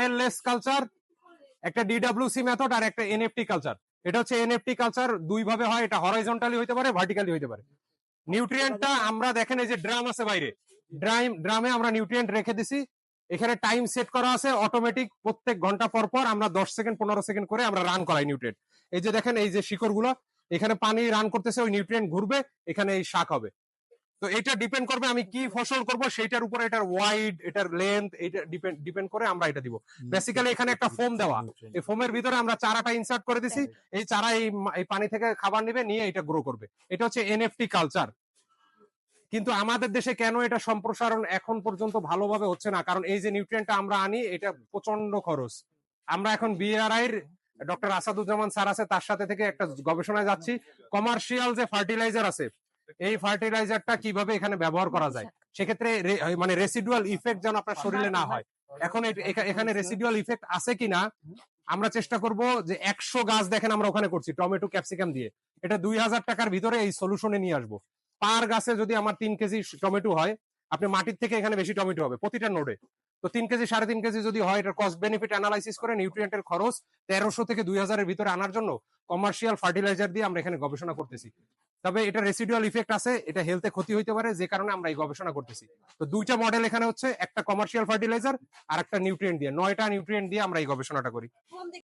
Soilless culture, একটা ডিডব্লিউসি method আর একটা NFT culture. এটা হচ্ছে এনএফটি কালচার, দুই ভাবে হয়, এটা হরাইজন্টালি হইতে পারে, ভার্টিক্যালি হইতে পারে। নিউট্রিয়েন্টটা আমরা দেখেন এই যে ড্রাম আছে বাইরে, ড্রামে আমরা নিউট্রিয়েন্ট রেখে দিছি, এখানে টাইম সেট করা আছে অটোমেটিক, প্রত্যেক ঘন্টা পর পর আমরা 10 সেকেন্ড 15 সেকেন্ড করে আমরা রান করাই নিউট্রিয়েন্ট। এই যে দেখেন এই যে শিকড় গুলো, এখানে পানি রান করতেছে, ওই নিউট্রিয়েন্ট ঘুরবে, এখানে এই শাক হবে। তো এটা ডিপেন্ড করবে আমি কি ফসল করব সেইটার উপরে, এটার ওয়াইড, এটার লেন্থ, এটা ডিপেন্ড করে আমরা এটা দিব। বেসিক্যালি এখানে একটা ফোম দেওয়া, এই ফোমের ভিতরে আমরা চারাটা ইনসার্ট করে দিছি, এই চারা এই পানি থেকে খাবার নিবে, নিয়ে এটা গ্রো করবে। এটা হচ্ছে এনএফটি কালচার। কিন্তু আমাদের দেশে কেন এটা সম্প্রসারণ এখন পর্যন্ত ভালোভাবে হচ্ছে না? কারণ এই যে নিউট্রিয়েন্টটা আমরা আনি, এটা প্রচন্ড খরচ। আমরা এখন বিআরআই এর ডক্টর আসাদুজ্জামান স্যার আছে, তার সাথে থেকে একটা গবেষণায় যাচ্ছি, কমার্শিয়াল যে ফার্টিলাইজার আছে, এই ফার্টিলাইজারটা কিভাবে এখানে ব্যবহার করা যায়, সেক্ষেত্রে মানে রেসিডুয়াল ইফেক্ট যেন আপনার শরীরে না হয়। এখন এখানে রেসিডুয়াল ইফেক্ট আছে কিনা আমরা চেষ্টা করব যে 100 গাছ দেখেন আমরা ওখানে করছি টমেটো ক্যাপসিকাম দিয়ে, এটা 2000 টাকার ভিতরে এই সলিউশনে নিয়ে আসবো। পার গাছে যদি আমার 3 কেজি টমেটো হয়, আপনি মাটির থেকে এখানে বেশি টমেটো হবে প্রতিটা নোডে। তো 3 কেজি 3.5 কেজি যদি হয়, এটার কস্ট বেনিফিট অ্যানালাইসিস করে নিউট্রিয়েন্টের খরচ 1300 থেকে 2000 এর ভিতরে আনার জন্য কমার্শিয়াল ফার্টিলাইজার দিয়ে আমরা এখানে গবেষণা করতেছি। তবে এটা রেসিডুয়াল ইফেক্ট আছে, এটা হেলথে ক্ষতি হইতে পারে, যে কারণে আমরা এই গবেষণা করতেছি। তো দুইটা মডেল এখানে হচ্ছে, একটা কমার্শিয়াল ফার্টিলাইজার আর একটা নিউট্রিয়েন্ট দিয়ে, 9টা নিউট্রিয়েন্ট দিয়ে আমরা এই গবেষণাটা করি।